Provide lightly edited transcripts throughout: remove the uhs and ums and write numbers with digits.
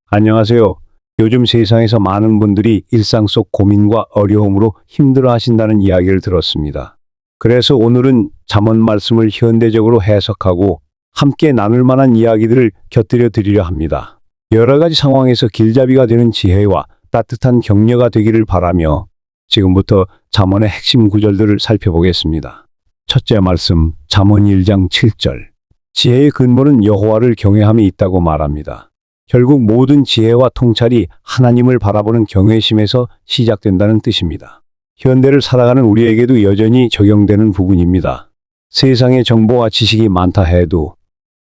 안녕하세요. 요즘 세상에서 많은 분들이 일상 속 고민과 어려움으로 힘들어 하신다는 이야기를 들었습니다. 그래서 오늘은 잠언 말씀을 현대적으로 해석하고 함께 나눌 만한 이야기들을 곁들여 드리려 합니다. 여러 가지 상황에서 길잡이가 되는 지혜와 따뜻한 격려가 되기를 바라며 지금부터 잠언의 핵심 구절들을 살펴보겠습니다. 첫째 말씀, 잠언 1장 7절. 지혜의 근본은 여호와를 경외함이 있다고 말합니다. 결국 모든 지혜와 통찰이 하나님을 바라보는 경외심에서 시작된다는 뜻입니다. 현대를 살아가는 우리에게도 여전히 적용되는 부분입니다. 세상에 정보와 지식이 많다 해도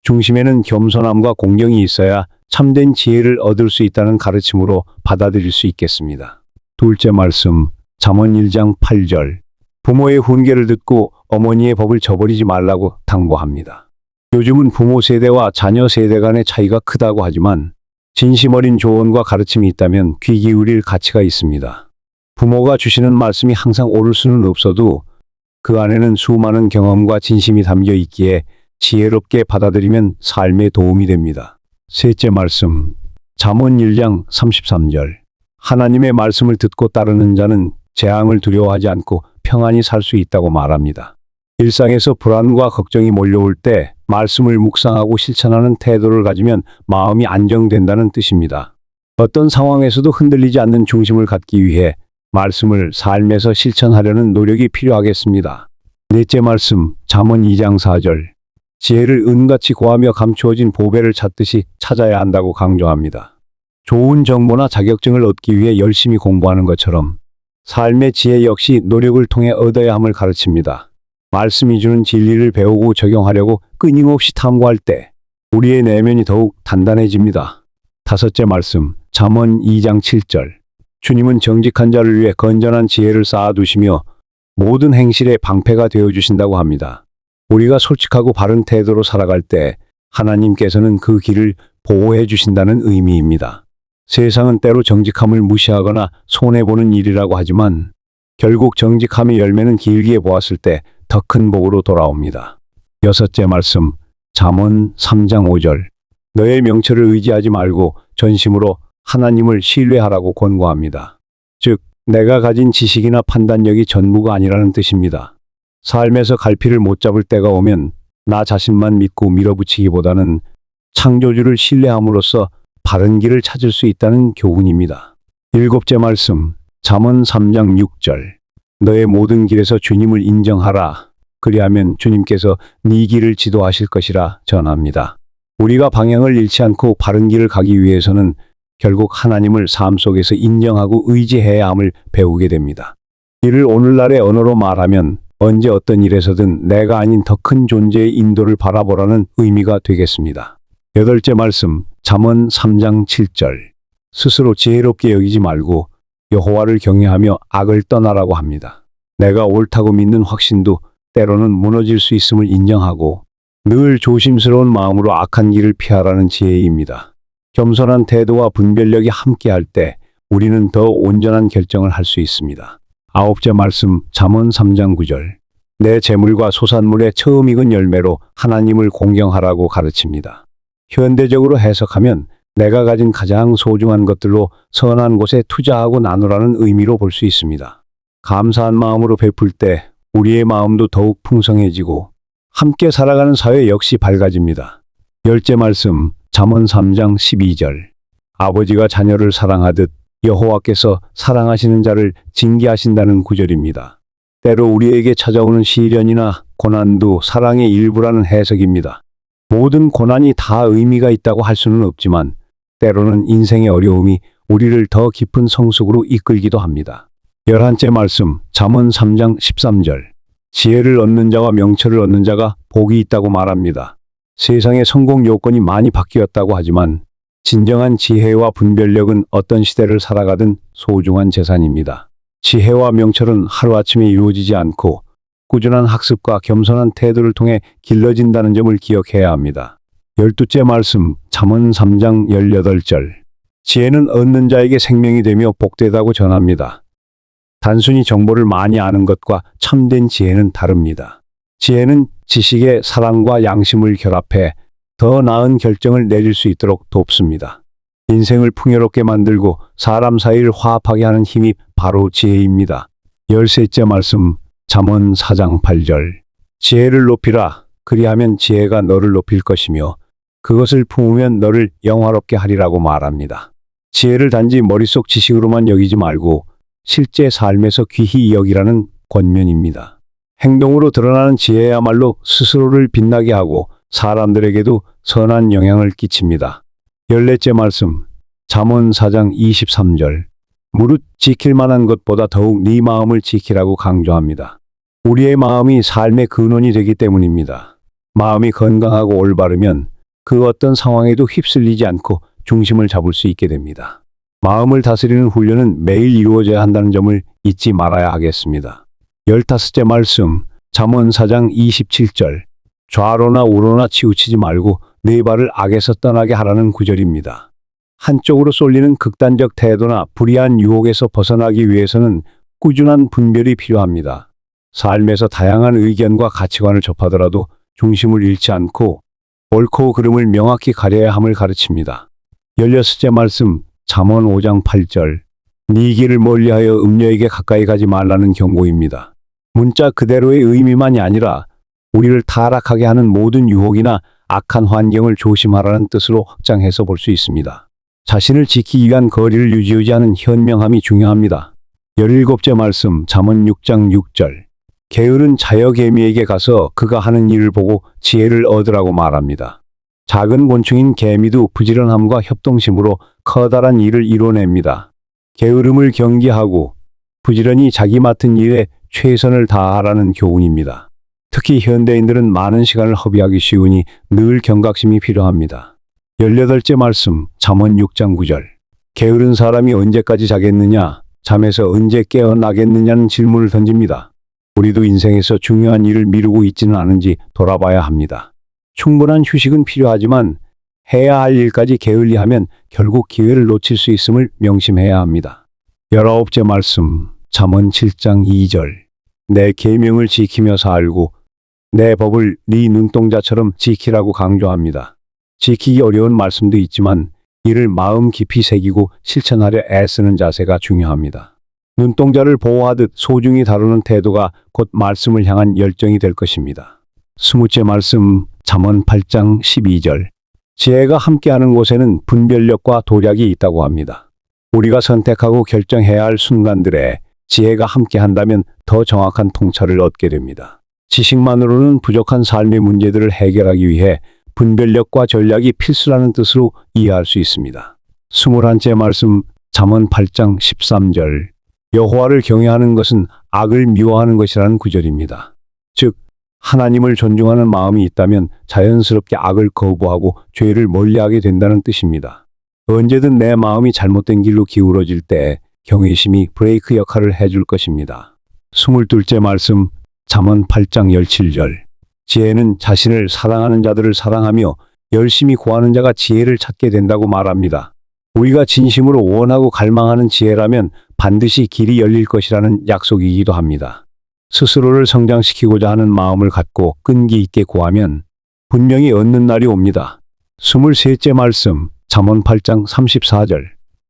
중심에는 겸손함과 공경이 있어야 참된 지혜를 얻을 수 있다는 가르침으로 받아들일 수 있겠습니다. 둘째 말씀, 잠언 1장 8절. 부모의 훈계를 듣고 어머니의 법을 저버리지 말라고 당부합니다. 요즘은 부모 세대와 자녀 세대 간의 차이가 크다고 하지만 진심 어린 조언과 가르침이 있다면 귀 기울일 가치가 있습니다. 부모가 주시는 말씀이 항상 옳을 수는 없어도 그 안에는 수많은 경험과 진심이 담겨 있기에 지혜롭게 받아들이면 삶에 도움이 됩니다. 셋째 말씀, 잠언 1장 33절. 하나님의 말씀을 듣고 따르는 자는 재앙을 두려워하지 않고 평안히 살 수 있다고 말합니다. 일상에서 불안과 걱정이 몰려올 때 말씀을 묵상하고 실천하는 태도를 가지면 마음이 안정된다는 뜻입니다. 어떤 상황에서도 흔들리지 않는 중심을 갖기 위해 말씀을 삶에서 실천하려는 노력이 필요하겠습니다. 넷째 말씀, 잠언 2장 4절. 지혜를 은같이 고하며 감추어진 보배를 찾듯이 찾아야 한다고 강조합니다. 좋은 정보나 자격증을 얻기 위해 열심히 공부하는 것처럼 삶의 지혜 역시 노력을 통해 얻어야 함을 가르칩니다. 말씀이 주는 진리를 배우고 적용하려고 끊임없이 탐구할 때 우리의 내면이 더욱 단단해집니다. 다섯째 말씀, 잠언 2장 7절. 주님은 정직한 자를 위해 건전한 지혜를 쌓아두시며 모든 행실에 방패가 되어주신다고 합니다. 우리가 솔직하고 바른 태도로 살아갈 때 하나님께서는 그 길을 보호해 주신다는 의미입니다. 세상은 때로 정직함을 무시하거나 손해보는 일이라고 하지만 결국 정직함의 열매는 길게 보았을 때 더 큰 복으로 돌아옵니다. 여섯째 말씀, 잠언 3장 5절. 너의 명철을 의지하지 말고 전심으로 하나님을 신뢰하라고 권고합니다. 즉, 내가 가진 지식이나 판단력이 전부가 아니라는 뜻입니다. 삶에서 갈피를 못 잡을 때가 오면 나 자신만 믿고 밀어붙이기보다는 창조주를 신뢰함으로써 바른 길을 찾을 수 있다는 교훈입니다. 일곱째 말씀, 잠언 3장 6절. 너의 모든 길에서 주님을 인정하라. 그리하면 주님께서 네 길을 지도하실 것이라 전합니다. 우리가 방향을 잃지 않고 바른 길을 가기 위해서는 결국 하나님을 삶 속에서 인정하고 의지해야 함을 배우게 됩니다. 이를 오늘날의 언어로 말하면 언제 어떤 일에서든 내가 아닌 더 큰 존재의 인도를 바라보라는 의미가 되겠습니다. 여덟째 말씀, 잠언 3장 7절. 스스로 지혜롭게 여기지 말고 여호와를 경외하며 악을 떠나라고 합니다. 내가 옳다고 믿는 확신도 때로는 무너질 수 있음을 인정하고 늘 조심스러운 마음으로 악한 길을 피하라는 지혜입니다. 겸손한 태도와 분별력이 함께할 때 우리는 더 온전한 결정을 할 수 있습니다. 아홉째 말씀, 잠언 3장 9절. 내 재물과 소산물의 처음 익은 열매로 하나님을 공경하라고 가르칩니다. 현대적으로 해석하면 내가 가진 가장 소중한 것들로 선한 곳에 투자하고 나누라는 의미로 볼 수 있습니다. 감사한 마음으로 베풀 때 우리의 마음도 더욱 풍성해지고 함께 살아가는 사회 역시 밝아집니다. 열째 말씀, 잠언 3장 12절. 아버지가 자녀를 사랑하듯 여호와께서 사랑하시는 자를 징계하신다는 구절입니다. 때로 우리에게 찾아오는 시련이나 고난도 사랑의 일부라는 해석입니다. 모든 고난이 다 의미가 있다고 할 수는 없지만 때로는 인생의 어려움이 우리를 더 깊은 성숙으로 이끌기도 합니다. 11째 말씀, 잠언 3장 13절. 지혜를 얻는 자와 명철을 얻는 자가 복이 있다고 말합니다. 세상의 성공 요건이 많이 바뀌었다고 하지만 진정한 지혜와 분별력은 어떤 시대를 살아가든 소중한 재산입니다. 지혜와 명철은 하루아침에 이루어지지 않고 꾸준한 학습과 겸손한 태도를 통해 길러진다는 점을 기억해야 합니다. 12째 말씀, 잠언 3장 18절. 지혜는 얻는 자에게 생명이 되며 복되다고 전합니다. 단순히 정보를 많이 아는 것과 참된 지혜는 다릅니다. 지혜는 지식에 사랑과 양심을 결합해 더 나은 결정을 내릴 수 있도록 돕습니다. 인생을 풍요롭게 만들고 사람 사이를 화합하게 하는 힘이 바로 지혜입니다. 13째 말씀, 잠언 4장 8절. 지혜를 높이라. 그리하면 지혜가 너를 높일 것이며 그것을 품으면 너를 영화롭게 하리라고 말합니다. 지혜를 단지 머릿속 지식으로만 여기지 말고 실제 삶에서 귀히 여기라는 권면입니다. 행동으로 드러나는 지혜야말로 스스로를 빛나게 하고 사람들에게도 선한 영향을 끼칩니다. 14째 말씀, 잠언 4장 23절. 무릇 지킬 만한 것보다 더욱 네 마음을 지키라고 강조합니다. 우리의 마음이 삶의 근원이 되기 때문입니다. 마음이 건강하고 올바르면 그 어떤 상황에도 휩쓸리지 않고 중심을 잡을 수 있게 됩니다. 마음을 다스리는 훈련은 매일 이루어져야 한다는 점을 잊지 말아야 하겠습니다. 15째 말씀, 잠언 4장 27절. 좌로나 우로나 치우치지 말고 네 발을 악에서 떠나게 하라는 구절입니다. 한쪽으로 쏠리는 극단적 태도나 불의한 유혹에서 벗어나기 위해서는 꾸준한 분별이 필요합니다. 삶에서 다양한 의견과 가치관을 접하더라도 중심을 잃지 않고 옳고 그름을 명확히 가려야 함을 가르칩니다. 16째 말씀, 잠언 5장 8절. 네 길을 멀리하여 음녀에게 가까이 가지 말라는 경고입니다. 문자 그대로의 의미만이 아니라 우리를 타락하게 하는 모든 유혹이나 악한 환경을 조심하라는 뜻으로 확장해서 볼 수 있습니다. 자신을 지키기 위한 거리를 유지하지 않은 현명함이 중요합니다. 17째 말씀, 잠언 6장 6절. 게으른 자여개미에게 가서 그가 하는 일을 보고 지혜를 얻으라고 말합니다. 작은 곤충인 개미도 부지런함과 협동심으로 커다란 일을 이뤄냅니다. 게으름을 경계하고 부지런히 자기 맡은 일에 최선을 다하라는 교훈입니다. 특히 현대인들은 많은 시간을 허비하기 쉬우니 늘 경각심이 필요합니다. 18째 말씀, 잠언 6장 9절. 게으른 사람이 언제까지 자겠느냐, 잠에서 언제 깨어나겠느냐는 질문을 던집니다. 우리도 인생에서 중요한 일을 미루고 있지는 않은지 돌아봐야 합니다. 충분한 휴식은 필요하지만 해야 할 일까지 게을리하면 결국 기회를 놓칠 수 있음을 명심해야 합니다. 19째 말씀, 잠언 7장 2절. 내 계명을 지키며 살고 내 법을 네 눈동자처럼 지키라고 강조합니다. 지키기 어려운 말씀도 있지만 이를 마음 깊이 새기고 실천하려 애쓰는 자세가 중요합니다. 눈동자를 보호하듯 소중히 다루는 태도가 곧 말씀을 향한 열정이 될 것입니다. 20째 말씀, 잠언 8장 12절. 지혜가 함께하는 곳에는 분별력과 도략이 있다고 합니다. 우리가 선택하고 결정해야 할 순간들에 지혜가 함께한다면 더 정확한 통찰을 얻게 됩니다. 지식만으로는 부족한 삶의 문제들을 해결하기 위해 분별력과 전략이 필수라는 뜻으로 이해할 수 있습니다. 21째 말씀, 잠언 8장 13절. 여호와를 경외하는 것은 악을 미워하는 것이라는 구절입니다. 즉, 하나님을 존중하는 마음이 있다면 자연스럽게 악을 거부하고 죄를 멀리하게 된다는 뜻입니다. 언제든 내 마음이 잘못된 길로 기울어질 때 경외심이 브레이크 역할을 해줄 것입니다. 22째 말씀, 잠언 8장 17절. 지혜는 자신을 사랑하는 자들을 사랑하며 열심히 구하는 자가 지혜를 찾게 된다고 말합니다. 우리가 진심으로 원하고 갈망하는 지혜라면 반드시 길이 열릴 것이라는 약속이기도 합니다. 스스로를 성장시키고자 하는 마음을 갖고 끈기 있게 구하면 분명히 얻는 날이 옵니다. 23째 말씀, 잠언 8장 34절.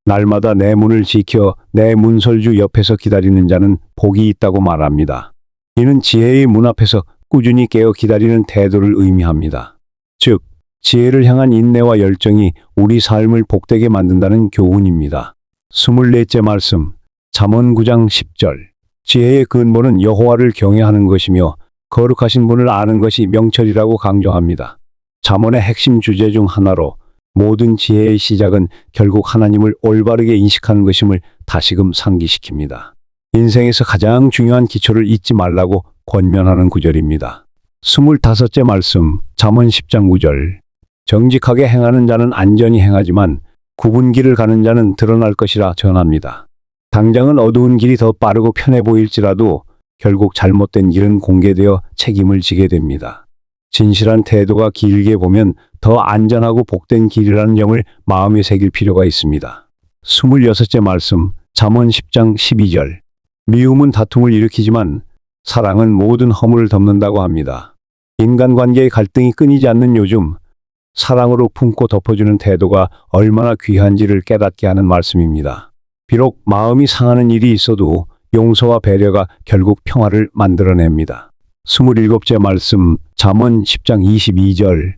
날마다 내 문을 지켜 내 문설주 옆에서 기다리는 자는 복이 있다고 말합니다. 이는 지혜의 문 앞에서 꾸준히 깨어 기다리는 태도를 의미합니다. 즉, 지혜를 향한 인내와 열정이 우리 삶을 복되게 만든다는 교훈입니다. 24째 말씀, 잠언 9장 10절. 지혜의 근본은 여호와를 경외하는 것이며 거룩하신 분을 아는 것이 명철이라고 강조합니다. 잠언의 핵심 주제 중 하나로 모든 지혜의 시작은 결국 하나님을 올바르게 인식하는 것임을 다시금 상기시킵니다. 인생에서 가장 중요한 기초를 잊지 말라고 권면하는 구절입니다. 25째 말씀, 잠언 10장 9절. 정직하게 행하는 자는 안전히 행하지만 굽은 길을 가는 자는 드러날 것이라 전합니다. 당장은 어두운 길이 더 빠르고 편해 보일지라도 결국 잘못된 길은 공개되어 책임을 지게 됩니다. 진실한 태도가 길게 보면 더 안전하고 복된 길이라는 점을 마음에 새길 필요가 있습니다. 26째 말씀, 잠언 10장 12절. 미움은 다툼을 일으키지만 사랑은 모든 허물을 덮는다고 합니다. 인간관계의 갈등이 끊이지 않는 요즘 사랑으로 품고 덮어주는 태도가 얼마나 귀한지를 깨닫게 하는 말씀입니다. 비록 마음이 상하는 일이 있어도 용서와 배려가 결국 평화를 만들어냅니다. 27째 말씀, 잠언 10장 22절.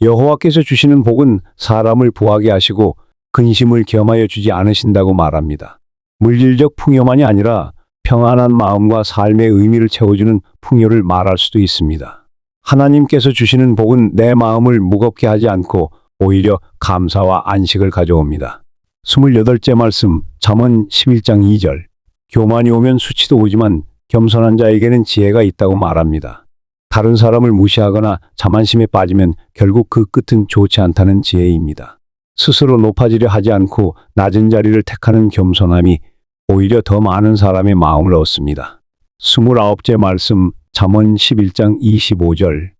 여호와께서 주시는 복은 사람을 부하게 하시고 근심을 겸하여 주지 않으신다고 말합니다. 물질적 풍요만이 아니라 평안한 마음과 삶의 의미를 채워주는 풍요를 말할 수도 있습니다. 하나님께서 주시는 복은 내 마음을 무겁게 하지 않고 오히려 감사와 안식을 가져옵니다. 28째 말씀, 잠언 11장 2절. 교만이 오면 수치도 오지만 겸손한 자에게는 지혜가 있다고 말합니다. 다른 사람을 무시하거나 자만심에 빠지면 결국 그 끝은 좋지 않다는 지혜입니다. 스스로 높아지려 하지 않고 낮은 자리를 택하는 겸손함이 오히려 더 많은 사람의 마음을 얻습니다. 29째 말씀, 잠언 11장 25절.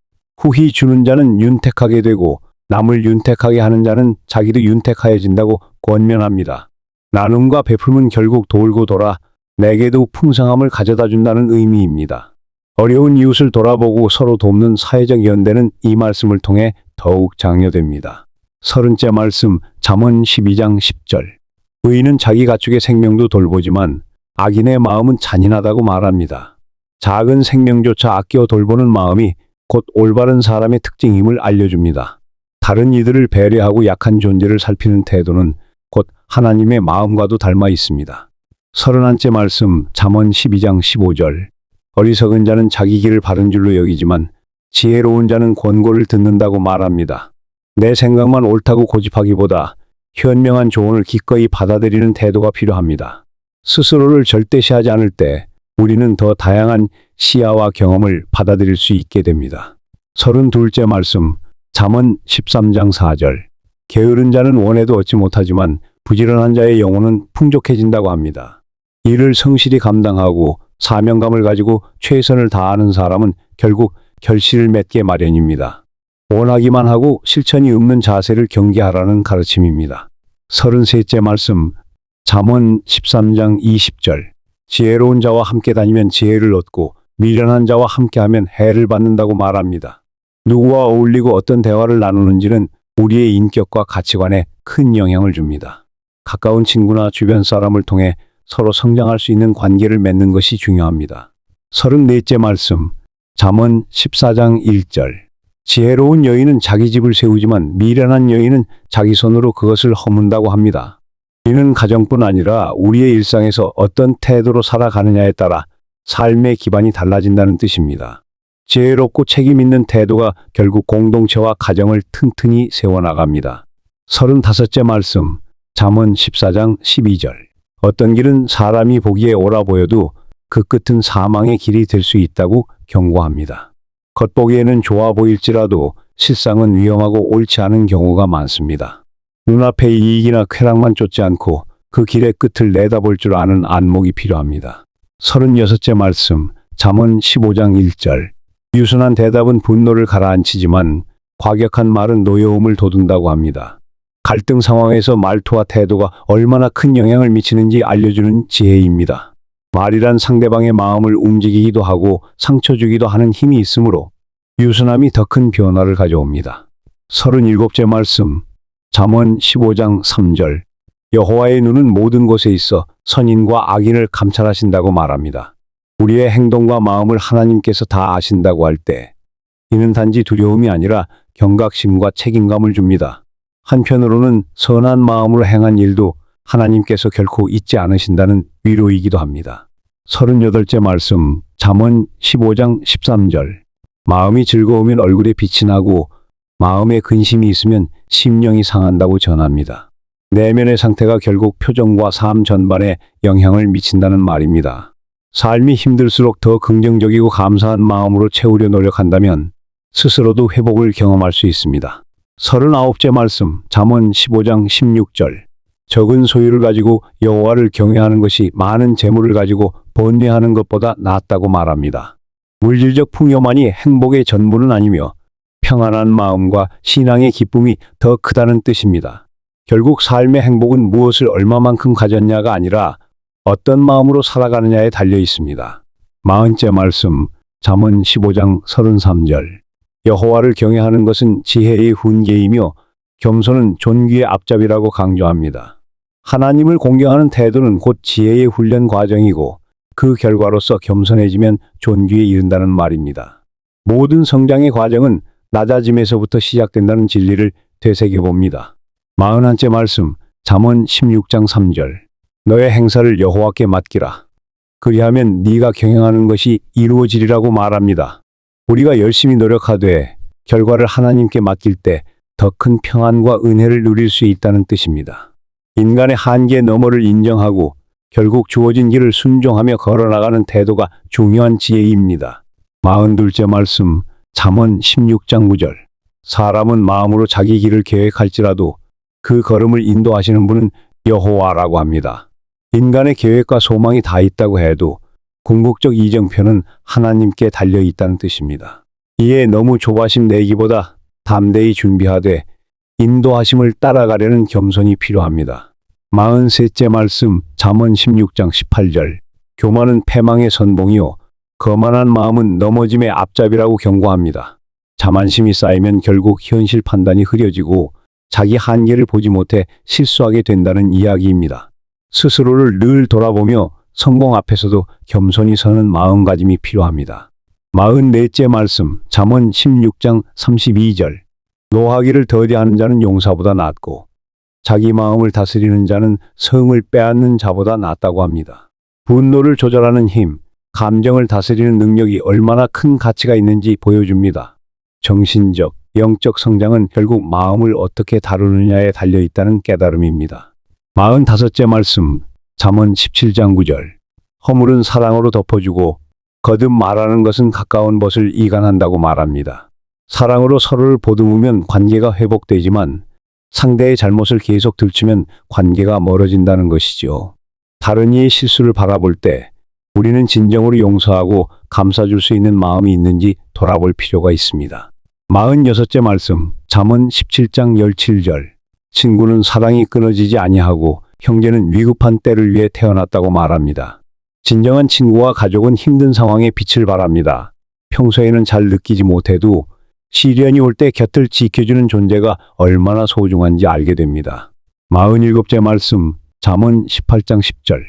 후히 주는 자는 윤택하게 되고 남을 윤택하게 하는 자는 자기도 윤택하여진다고 권면합니다. 나눔과 베풀면 결국 돌고 돌아 내게도 풍성함을 가져다 준다는 의미입니다. 어려운 이웃을 돌아보고 서로 돕는 사회적 연대는 이 말씀을 통해 더욱 장려됩니다. 30째 말씀, 잠언 12장 10절. 의인은 자기 가축의 생명도 돌보지만 악인의 마음은 잔인하다고 말합니다. 작은 생명조차 아껴 돌보는 마음이 곧 올바른 사람의 특징임을 알려줍니다. 다른 이들을 배려하고 약한 존재를 살피는 태도는 곧 하나님의 마음과도 닮아 있습니다. 31째 말씀, 잠언 12장 15절. 어리석은 자는 자기 길을 바른 줄로 여기지만 지혜로운 자는 권고를 듣는다고 말합니다. 내 생각만 옳다고 고집하기보다 현명한 조언을 기꺼이 받아들이는 태도가 필요합니다. 스스로를 절대시하지 않을 때 우리는 더 다양한 시야와 경험을 받아들일 수 있게 됩니다. 32째 말씀, 잠언 13장 4절. 게으른 자는 원해도 얻지 못하지만 부지런한 자의 영혼은 풍족해진다고 합니다. 일을 성실히 감당하고 사명감을 가지고 최선을 다하는 사람은 결국 결실을 맺게 마련입니다. 원하기만 하고 실천이 없는 자세를 경계하라는 가르침입니다. 33째 말씀, 잠언 13장 20절. 지혜로운 자와 함께 다니면 지혜를 얻고 미련한 자와 함께하면 해를 받는다고 말합니다. 누구와 어울리고 어떤 대화를 나누는지는 우리의 인격과 가치관에 큰 영향을 줍니다. 가까운 친구나 주변 사람을 통해 서로 성장할 수 있는 관계를 맺는 것이 중요합니다. 34째 말씀, 잠언 14장 1절. 지혜로운 여인은 자기 집을 세우지만 미련한 여인은 자기 손으로 그것을 허문다고 합니다. 이는 가정뿐 아니라 우리의 일상에서 어떤 태도로 살아가느냐에 따라 삶의 기반이 달라진다는 뜻입니다. 지혜롭고 책임 있는 태도가 결국 공동체와 가정을 튼튼히 세워나갑니다. 35째 말씀, 잠언 14장 12절. 어떤 길은 사람이 보기에 옳아 보여도 그 끝은 사망의 길이 될 수 있다고 경고합니다. 겉보기에는 좋아 보일지라도 실상은 위험하고 옳지 않은 경우가 많습니다. 눈앞의 이익이나 쾌락만 쫓지 않고 그 길의 끝을 내다볼 줄 아는 안목이 필요합니다. 36째 말씀, 잠언 15장 1절. 유순한 대답은 분노를 가라앉히지만 과격한 말은 노여움을 돋운다고 합니다. 갈등 상황에서 말투와 태도가 얼마나 큰 영향을 미치는지 알려주는 지혜입니다. 말이란 상대방의 마음을 움직이기도 하고 상처 주기도 하는 힘이 있으므로 유순함이 더 큰 변화를 가져옵니다. 37째 말씀, 잠언 15장 3절. 여호와의 눈은 모든 곳에 있어 선인과 악인을 감찰하신다고 말합니다. 우리의 행동과 마음을 하나님께서 다 아신다고 할 때 이는 단지 두려움이 아니라 경각심과 책임감을 줍니다. 한편으로는 선한 마음으로 행한 일도 하나님께서 결코 잊지 않으신다는 위로이기도 합니다. 38째 말씀, 잠언 15장 13절. 마음이 즐거우면 얼굴에 빛이 나고 마음에 근심이 있으면 심령이 상한다고 전합니다. 내면의 상태가 결국 표정과 삶 전반에 영향을 미친다는 말입니다. 삶이 힘들수록 더 긍정적이고 감사한 마음으로 채우려 노력한다면 스스로도 회복을 경험할 수 있습니다. 39째 말씀, 잠언 15장 16절. 적은 소유를 가지고 여호와를 경외하는 것이 많은 재물을 가지고 번뇌하는 것보다 낫다고 말합니다. 물질적 풍요만이 행복의 전부는 아니며 평안한 마음과 신앙의 기쁨이 더 크다는 뜻입니다. 결국 삶의 행복은 무엇을 얼마만큼 가졌냐가 아니라 어떤 마음으로 살아가느냐에 달려 있습니다. 40째 말씀, 잠언 15장 33절. 여호와를 경외하는 것은 지혜의 훈계이며 겸손은 존귀의 앞잡이라고 강조합니다. 하나님을 공경하는 태도는 곧 지혜의 훈련 과정이고 그 결과로서 겸손해지면 존귀에 이른다는 말입니다. 모든 성장의 과정은 낮아짐에서부터 시작된다는 진리를 되새겨봅니다. 41째 말씀, 잠언 16장 3절. 너의 행사를 여호와께 맡기라. 그리하면 네가 경영하는 것이 이루어지리라고 말합니다. 우리가 열심히 노력하되 결과를 하나님께 맡길 때 더 큰 평안과 은혜를 누릴 수 있다는 뜻입니다. 인간의 한계 너머를 인정하고 결국 주어진 길을 순종하며 걸어나가는 태도가 중요한 지혜입니다. 42째 말씀, 잠언 16장 9절. 사람은 마음으로 자기 길을 계획할지라도 그 걸음을 인도하시는 분은 여호와라고 합니다. 인간의 계획과 소망이 다 있다고 해도 궁극적 이정표는 하나님께 달려 있다는 뜻입니다. 이에 너무 조바심 내기보다 담대히 준비하되 인도하심을 따라가려는 겸손이 필요합니다. 43째 말씀, 잠언 16장 18절. 교만은 패망의 선봉이요 거만한 마음은 넘어짐의 앞잡이라고 경고합니다. 자만심이 쌓이면 결국 현실 판단이 흐려지고 자기 한계를 보지 못해 실수하게 된다는 이야기입니다. 스스로를 늘 돌아보며 성공 앞에서도 겸손히 서는 마음가짐이 필요합니다. 44째 말씀, 잠언 16장 32절. 노하기를 더디하는 자는 용사보다 낫고 자기 마음을 다스리는 자는 성을 빼앗는 자보다 낫다고 합니다. 분노를 조절하는 힘, 감정을 다스리는 능력이 얼마나 큰 가치가 있는지 보여줍니다. 정신적, 영적 성장은 결국 마음을 어떻게 다루느냐에 달려 있다는 깨달음입니다. 45째 말씀, 잠언 17장 9절. 허물은 사랑으로 덮어주고 거듭 말하는 것은 가까운 벗을 이간한다고 말합니다. 사랑으로 서로를 보듬으면 관계가 회복되지만 상대의 잘못을 계속 들추면 관계가 멀어진다는 것이죠. 다른 이의 실수를 바라볼 때 우리는 진정으로 용서하고 감싸줄 수 있는 마음이 있는지 돌아볼 필요가 있습니다. 46째 말씀, 잠언 17장 17절. 친구는 사랑이 끊어지지 아니하고 형제는 위급한 때를 위해 태어났다고 말합니다. 진정한 친구와 가족은 힘든 상황에 빛을 발합니다. 평소에는 잘 느끼지 못해도 시련이 올 때 곁을 지켜주는 존재가 얼마나 소중한지 알게 됩니다. 47째 말씀, 잠언 18장 10절.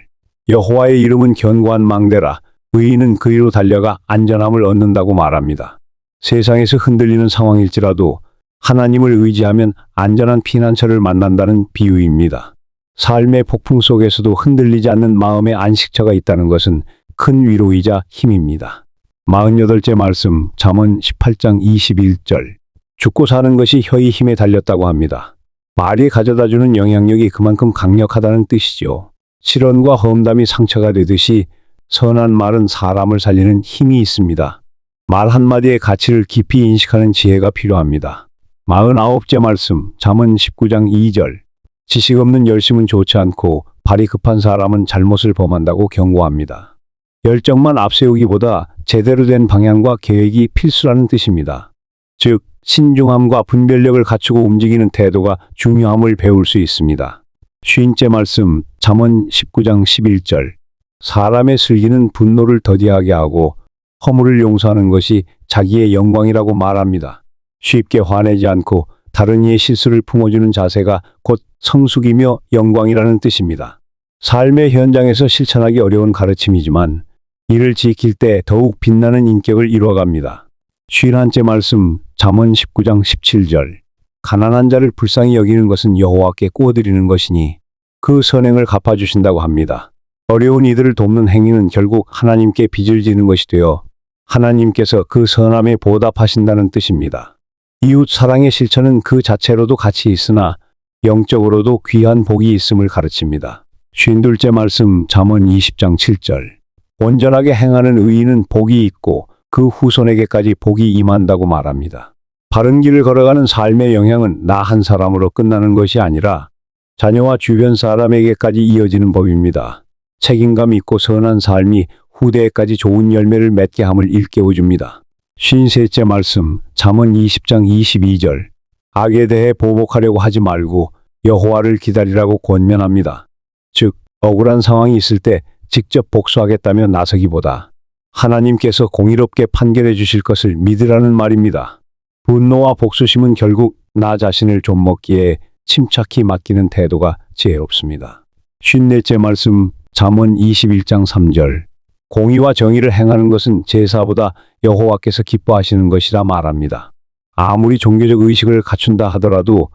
여호와의 이름은 견고한 망대라. 의인은 그리로 달려가 안전함을 얻는다고 말합니다. 세상에서 흔들리는 상황일지라도 하나님을 의지하면 안전한 피난처를 만난다는 비유입니다. 삶의 폭풍 속에서도 흔들리지 않는 마음의 안식처가 있다는 것은 큰 위로이자 힘입니다. 48째 말씀, 잠언 18장 21절. 죽고 사는 것이 혀의 힘에 달렸다고 합니다. 말이 가져다주는 영향력이 그만큼 강력하다는 뜻이죠. 실언과 험담이 상처가 되듯이 선한 말은 사람을 살리는 힘이 있습니다. 말 한마디의 가치를 깊이 인식하는 지혜가 필요합니다. 49째 말씀, 잠언 19장 2절. 지식 없는 열심은 좋지 않고 발이 급한 사람은 잘못을 범한다고 경고합니다. 열정만 앞세우기보다 제대로 된 방향과 계획이 필수라는 뜻입니다. 즉, 신중함과 분별력을 갖추고 움직이는 태도가 중요함을 배울 수 있습니다. 50째 말씀, 잠언 19장 11절. 사람의 슬기는 분노를 더디하게 하고 허물을 용서하는 것이 자기의 영광이라고 말합니다. 쉽게 화내지 않고 다른 이의 실수를 품어주는 자세가 곧 성숙이며 영광이라는 뜻입니다. 삶의 현장에서 실천하기 어려운 가르침이지만 이를 지킬 때 더욱 빛나는 인격을 이루어갑니다. 51째 말씀, 잠언 19장 17절. 가난한 자를 불쌍히 여기는 것은 여호와께 구워드리는 것이니 그 선행을 갚아주신다고 합니다. 어려운 이들을 돕는 행위는 결국 하나님께 빚을 지는 것이 되어 하나님께서 그 선함에 보답하신다는 뜻입니다. 이웃 사랑의 실천은 그 자체로도 가치 있으나 영적으로도 귀한 복이 있음을 가르칩니다. 52째 말씀, 잠언 20장 7절. 온전하게 행하는 의인은 복이 있고 그 후손에게까지 복이 임한다고 말합니다. 바른 길을 걸어가는 삶의 영향은 나 한 사람으로 끝나는 것이 아니라 자녀와 주변 사람에게까지 이어지는 법입니다. 책임감 있고 선한 삶이 후대에까지 좋은 열매를 맺게 함을 일깨워줍니다. 53째 말씀, 잠언 20장 22절. 악에 대해 보복하려고 하지 말고 여호와를 기다리라고 권면합니다. 즉, 억울한 상황이 있을 때 직접 복수하겠다며 나서기보다 하나님께서 공의롭게 판결해 주실 것을 믿으라는 말입니다. 분노와 복수심은 결국 나 자신을 좀먹기에 침착히 맡기는 태도가 지혜롭습니다. 54째 말씀 잠언 21장 3절 공의와 정의를 행하는 것은 제사보다 여호와께서 기뻐하시는 것이라 말합니다. 아무리 종교적 의식을 갖춘다 하더라도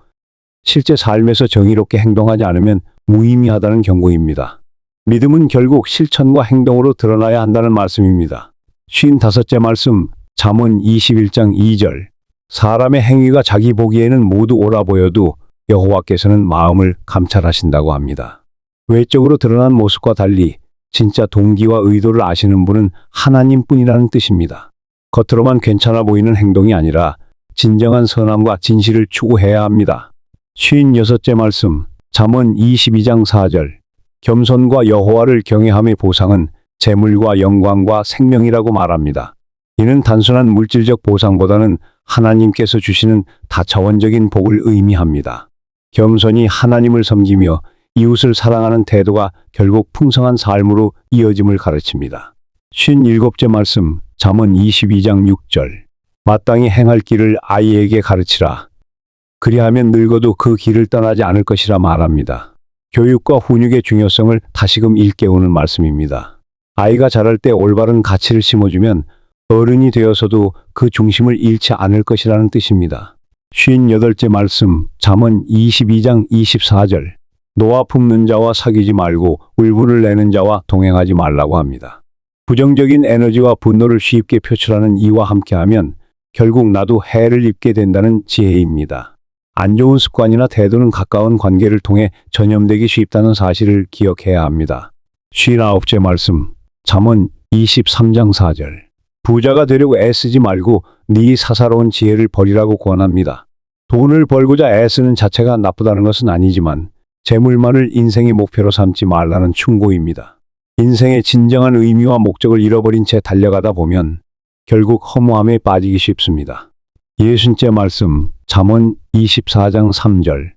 실제 삶에서 정의롭게 행동하지 않으면 무의미하다는 경고입니다. 믿음은 결국 실천과 행동으로 드러나야 한다는 말씀입니다. 55째 말씀 잠언 21장 2절 사람의 행위가 자기 보기에는 모두 옳아 보여도 여호와께서는 마음을 감찰하신다고 합니다. 외적으로 드러난 모습과 달리 진짜 동기와 의도를 아시는 분은 하나님뿐이라는 뜻입니다. 겉으로만 괜찮아 보이는 행동이 아니라 진정한 선함과 진실을 추구해야 합니다. 56째 말씀 잠언 22장 4절 겸손과 여호와를 경외함의 보상은 재물과 영광과 생명이라고 말합니다. 이는 단순한 물질적 보상보다는 하나님께서 주시는 다차원적인 복을 의미합니다. 겸손히 하나님을 섬기며 이웃을 사랑하는 태도가 결국 풍성한 삶으로 이어짐을 가르칩니다. 57째 말씀 잠언 22장 6절 마땅히 행할 길을 아이에게 가르치라. 그리하면 늙어도 그 길을 떠나지 않을 것이라 말합니다. 교육과 훈육의 중요성을 다시금 일깨우는 말씀입니다. 아이가 자랄 때 올바른 가치를 심어주면 어른이 되어서도 그 중심을 잃지 않을 것이라는 뜻입니다. 58째 말씀 잠언 22장 24절 노아 품는 자와 사귀지 말고 울분을 내는 자와 동행하지 말라고 합니다. 부정적인 에너지와 분노를 쉽게 표출하는 이와 함께하면 결국 나도 해를 입게 된다는 지혜입니다. 안 좋은 습관이나 태도는 가까운 관계를 통해 전염되기 쉽다는 사실을 기억해야 합니다. 59째 말씀 잠언 23장 4절 부자가 되려고 애쓰지 말고 네 사사로운 지혜를 버리라고 권합니다. 돈을 벌고자 애쓰는 자체가 나쁘다는 것은 아니지만 재물만을 인생의 목표로 삼지 말라는 충고입니다. 인생의 진정한 의미와 목적을 잃어버린 채 달려가다 보면 결국 허무함에 빠지기 쉽습니다. 60째 말씀 잠언 24장 3절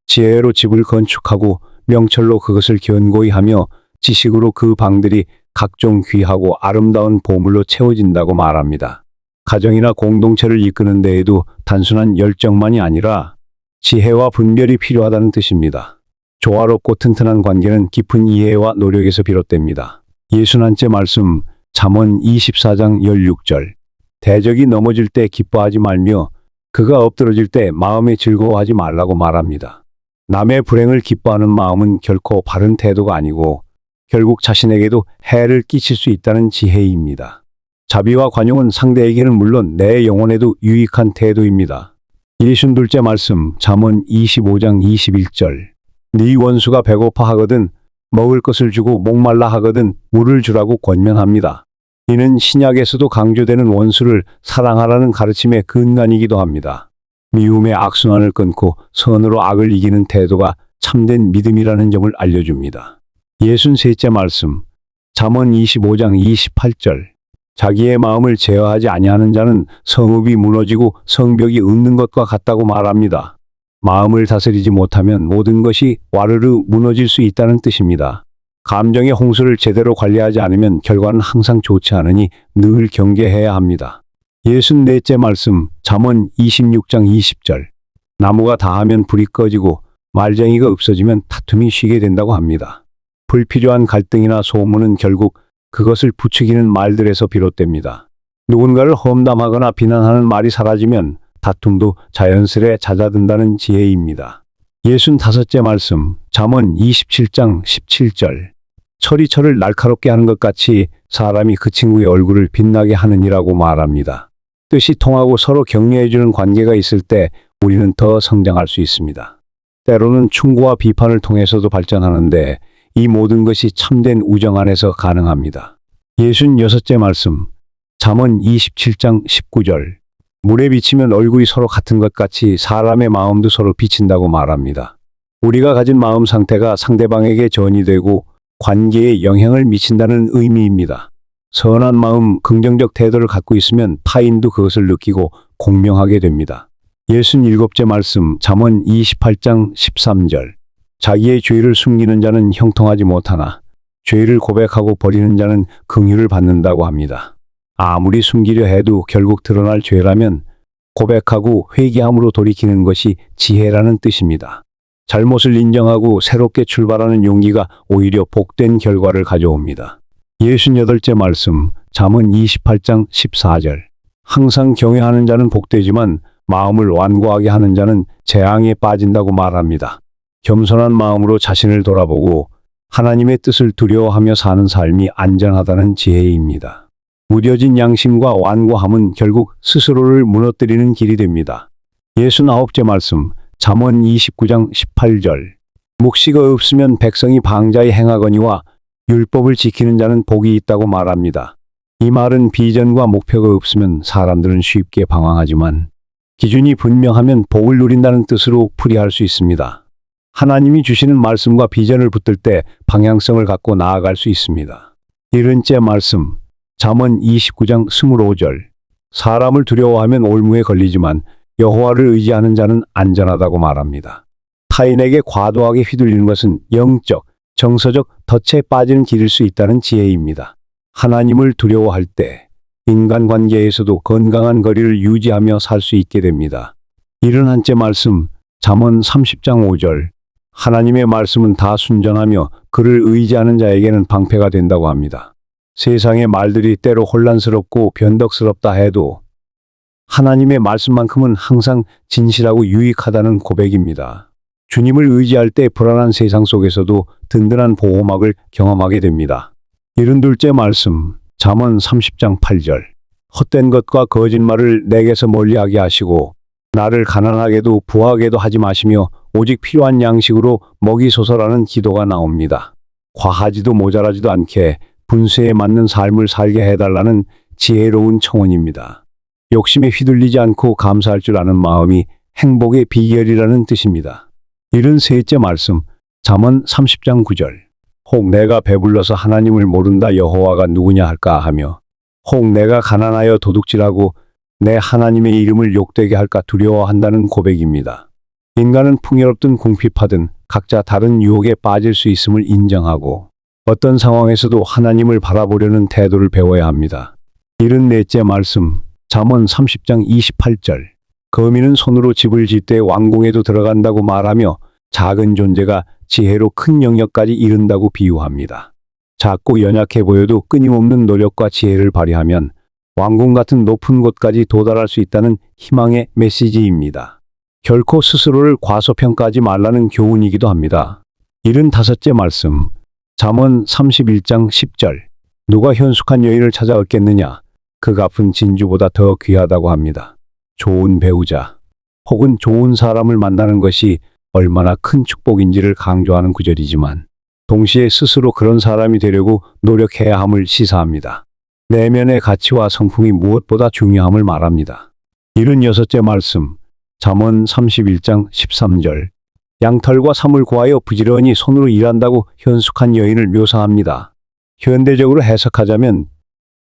지혜로 집을 건축하고 명철로 그것을 견고히 하며 지식으로 그 방들이 각종 귀하고 아름다운 보물로 채워진다고 말합니다. 가정이나 공동체를 이끄는 데에도 단순한 열정만이 아니라 지혜와 분별이 필요하다는 뜻입니다. 조화롭고 튼튼한 관계는 깊은 이해와 노력에서 비롯됩니다. 61째 말씀 잠언 24장 16절 대적이 넘어질 때 기뻐하지 말며 그가 엎드러질 때 마음에 즐거워하지 말라고 말합니다. 남의 불행을 기뻐하는 마음은 결코 바른 태도가 아니고 결국 자신에게도 해를 끼칠 수 있다는 지혜입니다. 자비와 관용은 상대에게는 물론 내 영혼에도 유익한 태도입니다. 62째 말씀 잠언 25장 21절 네 원수가 배고파 하거든 먹을 것을 주고 목말라 하거든 물을 주라고 권면합니다. 이는 신약에서도 강조되는 원수를 사랑하라는 가르침의 근간이기도 합니다. 미움의 악순환을 끊고 선으로 악을 이기는 태도가 참된 믿음이라는 점을 알려줍니다. 63째 말씀 잠언 25장 28절 자기의 마음을 제어하지 아니하는 자는 성읍이 무너지고 성벽이 읊는 것과 같다고 말합니다. 마음을 다스리지 못하면 모든 것이 와르르 무너질 수 있다는 뜻입니다. 감정의 홍수를 제대로 관리하지 않으면 결과는 항상 좋지 않으니 늘 경계해야 합니다. 64째 말씀 잠언 26장 20절 나무가 다하면 불이 꺼지고 말쟁이가 없어지면 다툼이 쉬게 된다고 합니다. 불필요한 갈등이나 소문은 결국 그것을 부추기는 말들에서 비롯됩니다. 누군가를 험담하거나 비난하는 말이 사라지면 다툼도 자연스레 잦아든다는 지혜입니다. 65째 말씀 잠언 27장 17절 철이 철을 날카롭게 하는 것 같이 사람이 그 친구의 얼굴을 빛나게 하느니라고 말합니다. 뜻이 통하고 서로 격려해주는 관계가 있을 때 우리는 더 성장할 수 있습니다. 때로는 충고와 비판을 통해서도 발전하는데 이 모든 것이 참된 우정 안에서 가능합니다. 66째 말씀 잠언 27장 19절 물에 비치면 얼굴이 서로 같은 것 같이 사람의 마음도 서로 비친다고 말합니다. 우리가 가진 마음 상태가 상대방에게 전이 되고 관계에 영향을 미친다는 의미입니다. 선한 마음, 긍정적 태도를 갖고 있으면 타인도 그것을 느끼고 공명하게 됩니다. 67째 말씀 잠언 28장 13절 자기의 죄를 숨기는 자는 형통하지 못하나 죄를 고백하고 버리는 자는 긍휼을 받는다고 합니다. 아무리 숨기려 해도 결국 드러날 죄라면 고백하고 회개함으로 돌이키는 것이 지혜라는 뜻입니다. 잘못을 인정하고 새롭게 출발하는 용기가 오히려 복된 결과를 가져옵니다. 68째 말씀, 잠언 28장 14절. 항상 경외하는 자는 복되지만 마음을 완고하게 하는 자는 재앙에 빠진다고 말합니다. 겸손한 마음으로 자신을 돌아보고 하나님의 뜻을 두려워하며 사는 삶이 안전하다는 지혜입니다. 무뎌진 양심과 완고함은 결국 스스로를 무너뜨리는 길이 됩니다. 69째 말씀, 잠언 29장 18절. 묵시가 없으면 백성이 방자히 행하거니와 율법을 지키는 자는 복이 있다고 말합니다. 이 말은 비전과 목표가 없으면 사람들은 쉽게 방황하지만 기준이 분명하면 복을 누린다는 뜻으로 풀이할 수 있습니다. 하나님이 주시는 말씀과 비전을 붙들 때 방향성을 갖고 나아갈 수 있습니다. 70째 말씀, 잠언 29장 25절. 사람을 두려워하면 올무에 걸리지만 여호와를 의지하는 자는 안전하다고 말합니다. 타인에게 과도하게 휘둘리는 것은 영적, 정서적 덫에 빠지는 길일 수 있다는 지혜입니다. 하나님을 두려워할 때 인간관계에서도 건강한 거리를 유지하며 살 수 있게 됩니다. 71째 말씀, 잠언 30장 5절. 하나님의 말씀은 다 순전하며 그를 의지하는 자에게는 방패가 된다고 합니다. 세상의 말들이 때로 혼란스럽고 변덕스럽다 해도 하나님의 말씀만큼은 항상 진실하고 유익하다는 고백입니다. 주님을 의지할 때 불안한 세상 속에서도 든든한 보호막을 경험하게 됩니다. 72째 말씀, 잠언 30장 8절. 헛된 것과 거짓말을 내게서 멀리하게 하시고 나를 가난하게도 부하게도 하지 마시며 오직 필요한 양식으로 먹이소서라는 기도가 나옵니다. 과하지도 모자라지도 않게 분수에 맞는 삶을 살게 해달라는 지혜로운 청원입니다. 욕심에 휘둘리지 않고 감사할 줄 아는 마음이 행복의 비결이라는 뜻입니다. 73째 말씀, 잠언 30장 9절. 혹 내가 배불러서 하나님을 모른다 여호와가 누구냐 할까 하며 혹 내가 가난하여 도둑질하고 내 하나님의 이름을 욕되게 할까 두려워한다는 고백입니다. 인간은 풍요롭든 궁핍하든 각자 다른 유혹에 빠질 수 있음을 인정하고 어떤 상황에서도 하나님을 바라보려는 태도를 배워야 합니다. 74째 말씀, 잠언 30장 28절. 거민은 손으로 집을 짓되 왕궁에도 들어간다고 말하며 작은 존재가 지혜로 큰 영역까지 이른다고 비유합니다. 작고 연약해 보여도 끊임없는 노력과 지혜를 발휘하면 왕궁 같은 높은 곳까지 도달할 수 있다는 희망의 메시지입니다. 결코 스스로를 과소평가하지 말라는 교훈이기도 합니다. 75째 말씀, 잠언 31장 10절. 누가 현숙한 여인을 찾아 얻겠느냐? 그 값은 진주보다 더 귀하다고 합니다. 좋은 배우자 혹은 좋은 사람을 만나는 것이 얼마나 큰 축복인지를 강조하는 구절이지만 동시에 스스로 그런 사람이 되려고 노력해야 함을 시사합니다. 내면의 가치와 성품이 무엇보다 중요함을 말합니다. 76째 말씀, 잠언 31장 13절. 양털과 삼을 구하여 부지런히 손으로 일한다고 현숙한 여인을 묘사합니다. 현대적으로 해석하자면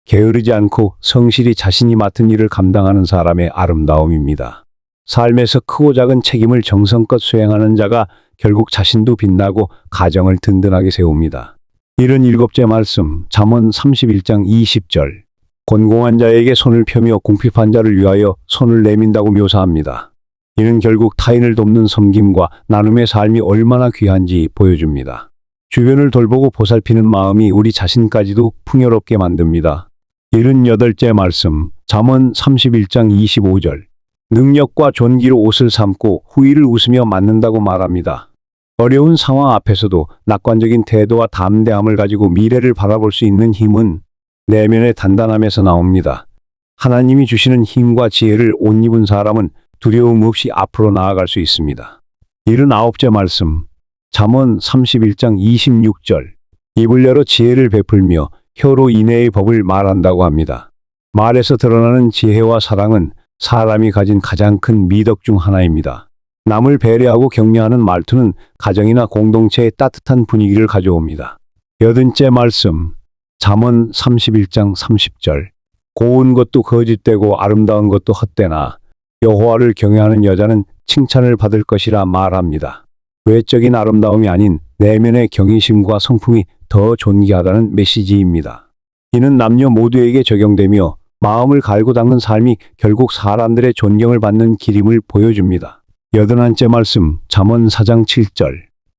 게으르지 않고 성실히 자신이 맡은 일을 감당하는 사람의 아름다움입니다. 삶에서 크고 작은 책임을 정성껏 수행하는 자가 결국 자신도 빛나고 가정을 든든하게 세웁니다. 77째 말씀, 잠언 31장 20절. 곤공한 자에게 손을 펴며 궁핍한 자를 위하여 손을 내민다고 묘사합니다. 이는 결국 타인을 돕는 섬김과 나눔의 삶이 얼마나 귀한지 보여줍니다. 주변을 돌보고 보살피는 마음이 우리 자신까지도 풍요롭게 만듭니다. 78째 말씀, 잠언 31장 25절. 능력과 존귀로 옷을 삼고 후의를 웃으며 맞는다고 말합니다. 어려운 상황 앞에서도 낙관적인 태도와 담대함을 가지고 미래를 바라볼 수 있는 힘은 내면의 단단함에서 나옵니다. 하나님이 주시는 힘과 지혜를 옷 입은 사람은 두려움 없이 앞으로 나아갈 수 있습니다. 79째 말씀, 잠언 31장 26절. 입을 열어 지혜를 베풀며 혀로 인애의 법을 말한다고 합니다. 말에서 드러나는 지혜와 사랑은 사람이 가진 가장 큰 미덕 중 하나입니다. 남을 배려하고 격려하는 말투는 가정이나 공동체에 따뜻한 분위기를 가져옵니다. 80째 말씀, 잠언 31장 30절. 고운 것도 거짓되고 아름다운 것도 헛되나 여호와를 경외하는 여자는 칭찬을 받을 것이라 말합니다. 외적인 아름다움이 아닌 내면의 경외심과 성품이 더 존귀하다는 메시지입니다. 이는 남녀 모두에게 적용되며 마음을 갈고 닦는 삶이 결국 사람들의 존경을 받는 길임을 보여줍니다. 81째 말씀 잠언 4장 7절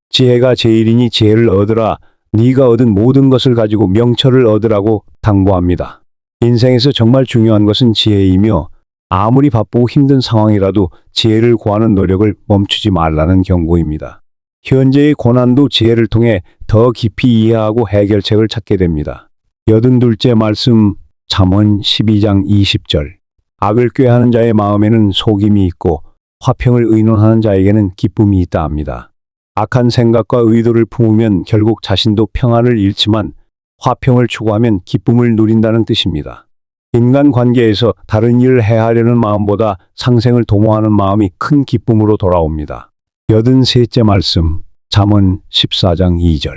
지혜가 제일이니 지혜를 얻으라. 네가 얻은 모든 것을 가지고 명철을 얻으라고 당부합니다. 인생에서 정말 중요한 것은 지혜이며 아무리 바쁘고 힘든 상황이라도 지혜를 구하는 노력을 멈추지 말라는 경고입니다. 현재의 고난도 지혜를 통해 더 깊이 이해하고 해결책을 찾게 됩니다. 82째 말씀 잠언 12장 20절 악을 꾀하는 자의 마음에는 속임이 있고 화평을 의논하는 자에게는 기쁨이 있다 합니다. 악한 생각과 의도를 품으면 결국 자신도 평안을 잃지만 화평을 추구하면 기쁨을 누린다는 뜻입니다. 인간 관계에서 다른 일을 해하려는 마음보다 상생을 도모하는 마음이 큰 기쁨으로 돌아옵니다. 83째 말씀 잠언 14장 2절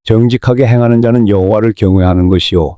정직하게 행하는 자는 여호와를 경외하는 것이요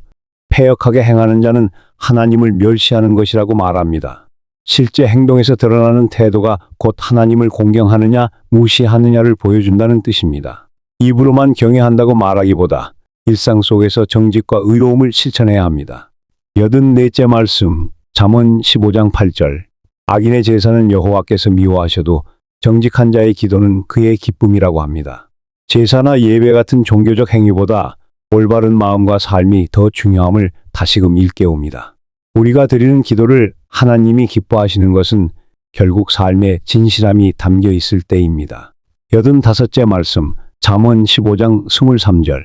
패역하게 행하는 자는 하나님을 멸시하는 것이라고 말합니다. 실제 행동에서 드러나는 태도가 곧 하나님을 공경하느냐 무시하느냐를 보여준다는 뜻입니다. 입으로만 경외한다고 말하기보다 일상 속에서 정직과 의로움을 실천해야 합니다. 84째 말씀 잠언 15장 8절 악인의 제사는 여호와께서 미워하셔도 정직한 자의 기도는 그의 기쁨이라고 합니다. 제사나 예배 같은 종교적 행위보다 올바른 마음과 삶이 더 중요함을 다시금 일깨웁니다. 우리가 드리는 기도를 하나님이 기뻐하시는 것은 결국 삶에 진실함이 담겨 있을 때입니다. 85째 말씀 잠언 15장 23절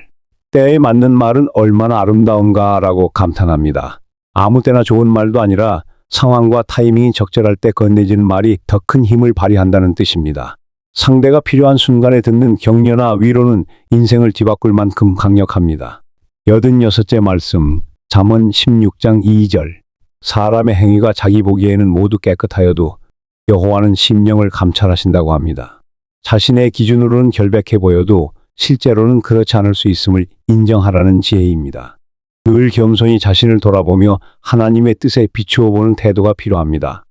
때에 맞는 말은 얼마나 아름다운가 라고 감탄합니다. 아무 때나 좋은 말도 아니라 상황과 타이밍이 적절할 때 건네지는 말이 더 큰 힘을 발휘한다는 뜻입니다. 상대가 필요한 순간에 듣는 격려나 위로는 인생을 뒤바꿀 만큼 강력합니다. 86째 말씀 잠언 16장 2절 사람의 행위가 자기 보기에는 모두 깨끗하여도 여호와는 심령을 감찰하신다고 합니다. 자신의 기준으로는 결백해 보여도 실제로는 그렇지 않을 수 있음을 인정하라는 지혜입니다. 늘 겸손히 자신을 돌아보며 하나님의 뜻에 비추어 보는 태도가 필요합니다.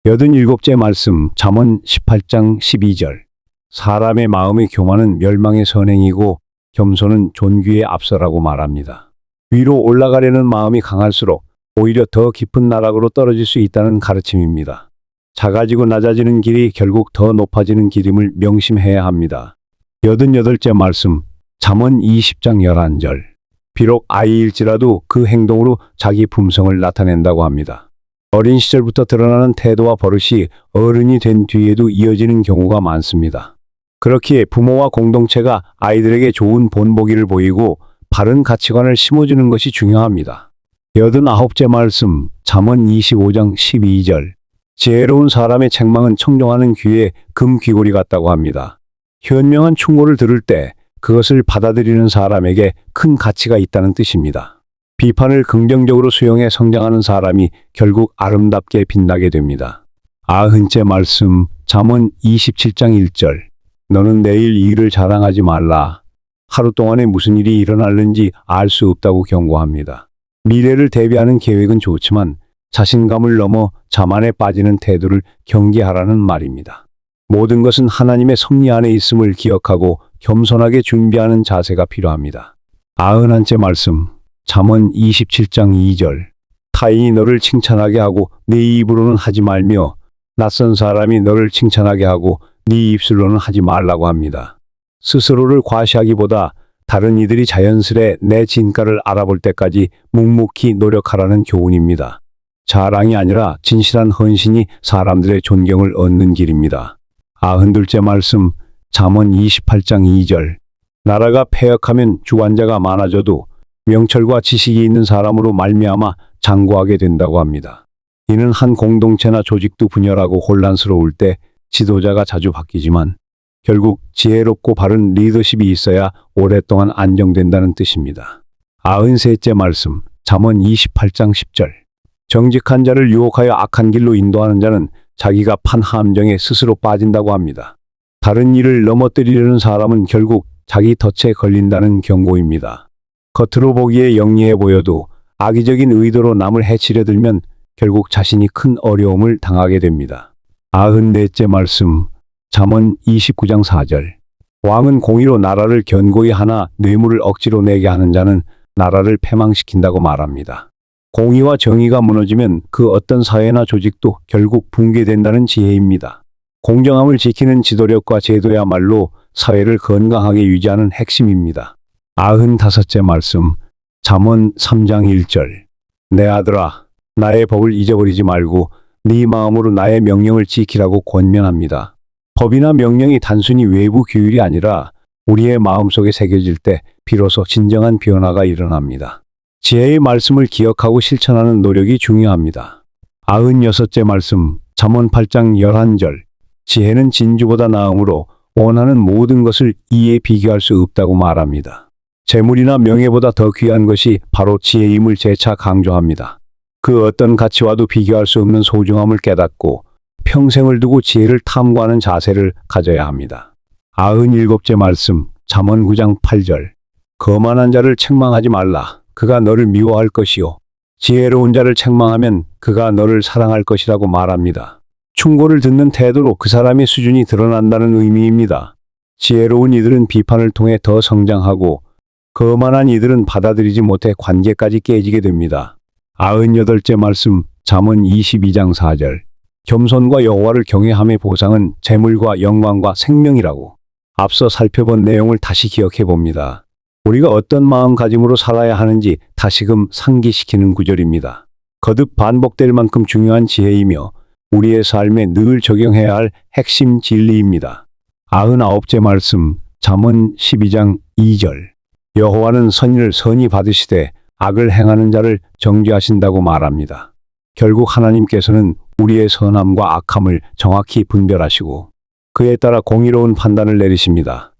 87째 말씀 잠언 18장 12절 사람의 마음의 교만은 멸망의 선행이고 겸손은 존귀에 앞서라고 말합니다. 위로 올라가려는 마음이 강할수록 오히려 더 깊은 나락으로 떨어질 수 있다는 가르침입니다. 작아지고 낮아지는 길이 결국 더 높아지는 길임을 명심해야 합니다. 88째 말씀 잠언 20장 11절 비록 아이일지라도 그 행동으로 자기 품성을 나타낸다고 합니다. 어린 시절부터 드러나는 태도와 버릇이 어른이 된 뒤에도 이어지는 경우가 많습니다. 그렇기에 부모와 공동체가 아이들에게 좋은 본보기를 보이고 바른 가치관을 심어주는 것이 중요합니다. 89째 말씀 잠언 25장 12절 지혜로운 사람의 책망은 청정하는 귀에 금 귀고리 같다고 합니다. 현명한 충고를 들을 때 그것을 받아들이는 사람에게 큰 가치가 있다는 뜻입니다. 비판을 긍정적으로 수용해 성장하는 사람이 결국 아름답게 빛나게 됩니다. 90째 말씀 잠언 27장 1절 너는 내일 일을 자랑하지 말라. 하루 동안에 무슨 일이 일어날는지 알 수 없다고 경고합니다. 미래를 대비하는 계획은 좋지만 자신감을 넘어 자만에 빠지는 태도를 경계하라는 말입니다. 모든 것은 하나님의 섭리 안에 있음을 기억하고 겸손하게 준비하는 자세가 필요합니다. 91째 말씀 잠언 27장 2절 타인이 너를 칭찬하게 하고 네 입으로는 하지 말며 낯선 사람이 너를 칭찬하게 하고 네 입술로는 하지 말라고 합니다. 스스로를 과시하기보다 다른 이들이 자연스레 내 진가를 알아볼 때까지 묵묵히 노력하라는 교훈입니다. 자랑이 아니라 진실한 헌신이 사람들의 존경을 얻는 길입니다. 92째 말씀 잠언 28장 2절 나라가 패역하면 주관자가 많아져도 명철과 지식이 있는 사람으로 말미암아 장구하게 된다고 합니다. 이는 한 공동체나 조직도 분열하고 혼란스러울 때 지도자가 자주 바뀌지만 결국 지혜롭고 바른 리더십이 있어야 오랫동안 안정된다는 뜻입니다. 93째 말씀 잠언 28장 10절 정직한 자를 유혹하여 악한 길로 인도하는 자는 자기가 판 함정에 스스로 빠진다고 합니다. 다른 일을 넘어뜨리려는 사람은 결국 자기 덫에 걸린다는 경고입니다. 겉으로 보기에 영리해 보여도 악의적인 의도로 남을 해치려 들면 결국 자신이 큰 어려움을 당하게 됩니다. 94째 말씀 잠언 29장 4절 왕은 공의로 나라를 견고히 하나 뇌물을 억지로 내게 하는 자는 나라를 패망시킨다고 말합니다. 공의와 정의가 무너지면 그 어떤 사회나 조직도 결국 붕괴된다는 지혜입니다. 공정함을 지키는 지도력과 제도야말로 사회를 건강하게 유지하는 핵심입니다. 95째 말씀, 잠언 3장 1절. 내 아들아, 나의 법을 잊어버리지 말고 네 마음으로 나의 명령을 지키라고 권면합니다. 법이나 명령이 단순히 외부 규율이 아니라 우리의 마음속에 새겨질 때 비로소 진정한 변화가 일어납니다. 지혜의 말씀을 기억하고 실천하는 노력이 중요합니다. 96째 말씀, 잠언 8장 11절. 지혜는 진주보다 나음으로 원하는 모든 것을 이에 비교할 수 없다고 말합니다. 재물이나 명예보다 더 귀한 것이 바로 지혜임을 재차 강조합니다. 그 어떤 가치와도 비교할 수 없는 소중함을 깨닫고 평생을 두고 지혜를 탐구하는 자세를 가져야 합니다. 97째 말씀, 잠언 9장 8절. 거만한 자를 책망하지 말라. 그가 너를 미워할 것이요. 지혜로운 자를 책망하면 그가 너를 사랑할 것이라고 말합니다. 충고를 듣는 태도로 그 사람의 수준이 드러난다는 의미입니다. 지혜로운 이들은 비판을 통해 더 성장하고 거만한 이들은 받아들이지 못해 관계까지 깨지게 됩니다. 98째 말씀, 잠언 22장 4절. 겸손과 여호와를 경외함의 보상은 재물과 영광과 생명이라고. 앞서 살펴본 내용을 다시 기억해 봅니다. 우리가 어떤 마음가짐으로 살아야 하는지 다시금 상기시키는 구절입니다. 거듭 반복될 만큼 중요한 지혜이며 우리의 삶에 늘 적용해야 할 핵심 진리입니다. 99째 말씀, 잠언 12장 2절. 여호와는 선인을 선히 받으시되 악을 행하는 자를 정죄하신다고 말합니다. 결국 하나님께서는 우리의 선함과 악함을 정확히 분별하시고 그에 따라 공의로운 판단을 내리십니다.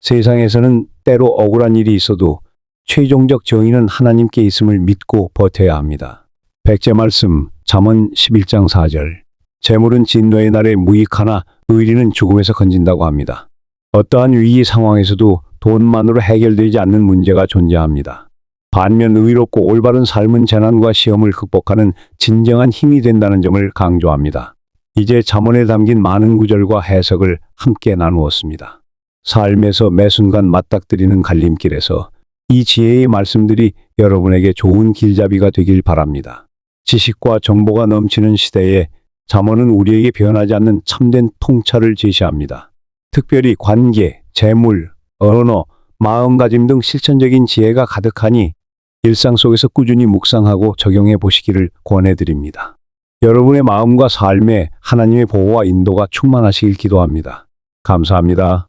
세상에서는 때로 억울한 일이 있어도 최종적 정의는 하나님께 있음을 믿고 버텨야 합니다. 100째 말씀, 잠언 11장 4절. 재물은 진노의 날에 무익하나 의리는 죽음에서 건진다고 합니다. 어떠한 위기 상황에서도 돈만으로 해결되지 않는 문제가 존재합니다. 반면 의롭고 올바른 삶은 재난과 시험을 극복하는 진정한 힘이 된다는 점을 강조합니다. 이제 잠언에 담긴 많은 구절과 해석을 함께 나누었습니다. 삶에서 매 순간 맞닥뜨리는 갈림길에서 이 지혜의 말씀들이 여러분에게 좋은 길잡이가 되길 바랍니다. 지식과 정보가 넘치는 시대에 잠언은 우리에게 변하지 않는 참된 통찰을 제시합니다. 특별히 관계, 재물, 언어, 마음가짐 등 실천적인 지혜가 가득하니 일상 속에서 꾸준히 묵상하고 적용해 보시기를 권해드립니다. 여러분의 마음과 삶에 하나님의 보호와 인도가 충만하시길 기도합니다. 감사합니다.